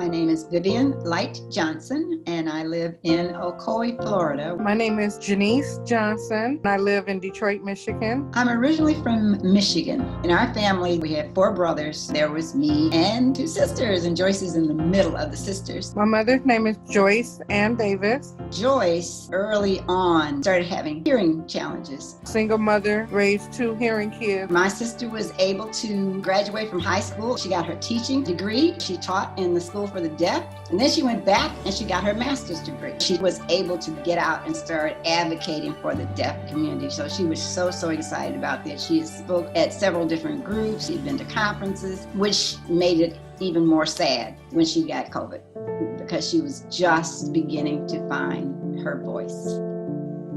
My name is Vivian Light Johnson, and I live in Ocoee, Florida. My name is Janice Johnson, and I live in Detroit, Michigan. I'm originally from Michigan. In our family, we had 4 brothers. There was me and 2 sisters, and Joyce is in the middle of the sisters. My mother's name is Joyce Ann-Davis. Joyce, early on, started having hearing challenges. Single mother, raised 2 hearing kids. My sister was able to graduate from high school. She got her teaching degree. She taught in the school for the deaf, and then she went back and she got her master's degree. She was able to get out and start advocating for the deaf community. So she was so excited about this. She spoke at several different groups. She'd been to conferences, which made it even more sad when she got COVID, because she was just beginning to find her voice.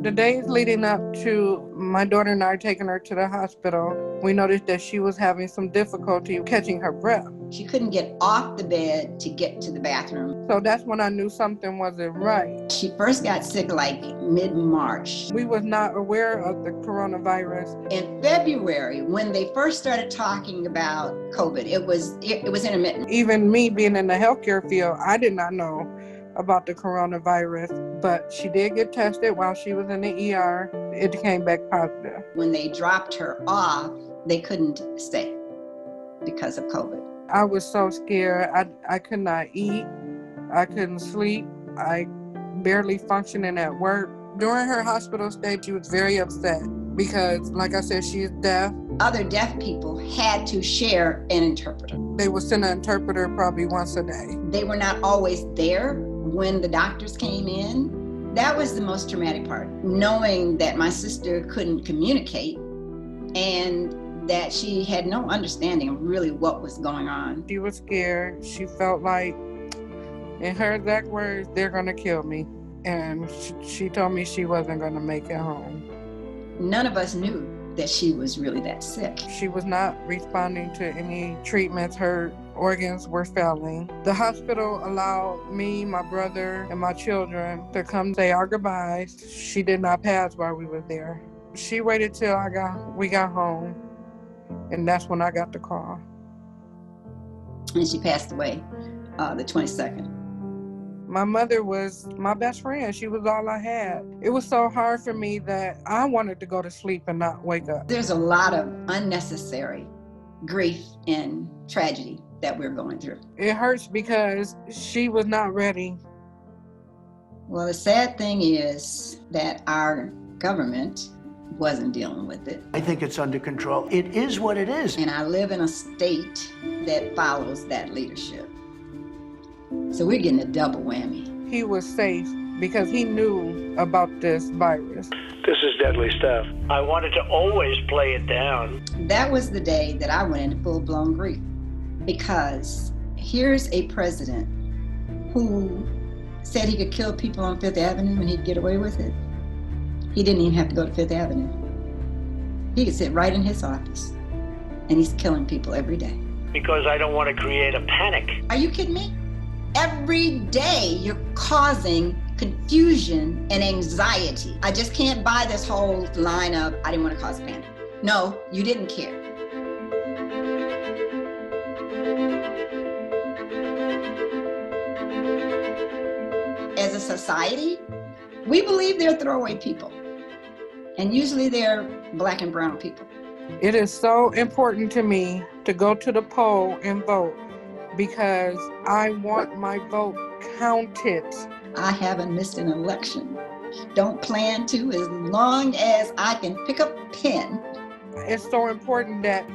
The days leading up to my daughter and I taking her to the hospital, we noticed that she was having some difficulty catching her breath. She couldn't get off the bed to get to the bathroom. So that's when I knew something wasn't right. She first got sick like mid-March. We was not aware of the coronavirus. In February, when they first started talking about COVID, it was intermittent. Even me being in the healthcare field, I did not know about the coronavirus, but she did get tested while she was in the ER. It came back positive. When they dropped her off, they couldn't stay because of COVID. I was so scared. I could not eat. I couldn't sleep. I barely functioning at work. During her hospital stay, she was very upset because, like I said, she is deaf. Other deaf people had to share an interpreter. They would send an interpreter probably once a day. They were not always there when the doctors came in. That was the most traumatic part, knowing that my sister couldn't communicate and that she had no understanding of really what was going on. She was scared. She felt like, in her exact words, they're gonna kill me. And she told me she wasn't gonna make it home. None of us knew that she was really that sick. She was not responding to any treatments. Her organs were failing. The hospital allowed me, my brother, and my children to come say our goodbyes. She did not pass while we were there. She waited till we got home, and that's when I got the call. And she passed away the 22nd. My mother was my best friend. She was all I had. It was so hard for me that I wanted to go to sleep and not wake up. There's a lot of unnecessary grief and tragedy that we're going through. It hurts because she was not ready. Well, the sad thing is that our government wasn't dealing with it. I think it's under control. It is what it is. And I live in a state that follows that leadership. So we're getting a double whammy. He was safe because he knew about this virus. This is deadly stuff. I wanted to always play it down. That was the day that I went into full-blown grief, because here's a president who said he could kill people on Fifth Avenue and he'd get away with it. He didn't even have to go to Fifth Avenue. He could sit right in his office, and he's killing people every day. Because I don't want to create a panic. Are you kidding me? Every day you're causing confusion and anxiety. I just can't buy this whole line of, I didn't want to cause panic. No, you didn't care. As a society, we believe they're throwaway people. And usually they're Black and brown people. It is so important to me to go to the poll and vote because I want my vote counted. I haven't missed an election. Don't plan to, as long as I can pick up a pen. It's so important that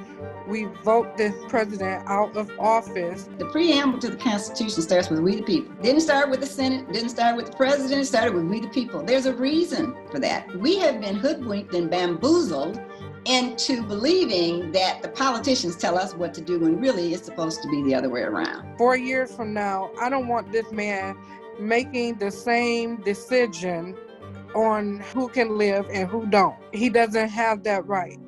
we vote this president out of office. The preamble to the Constitution starts with we the people. Didn't start with the Senate, didn't start with the president, it started with we the people. There's a reason for that. We have been hoodwinked and bamboozled into believing that the politicians tell us what to do when really it's supposed to be the other way around. 4 years from now, I don't want this man making the same decision on who can live and who don't. He doesn't have that right.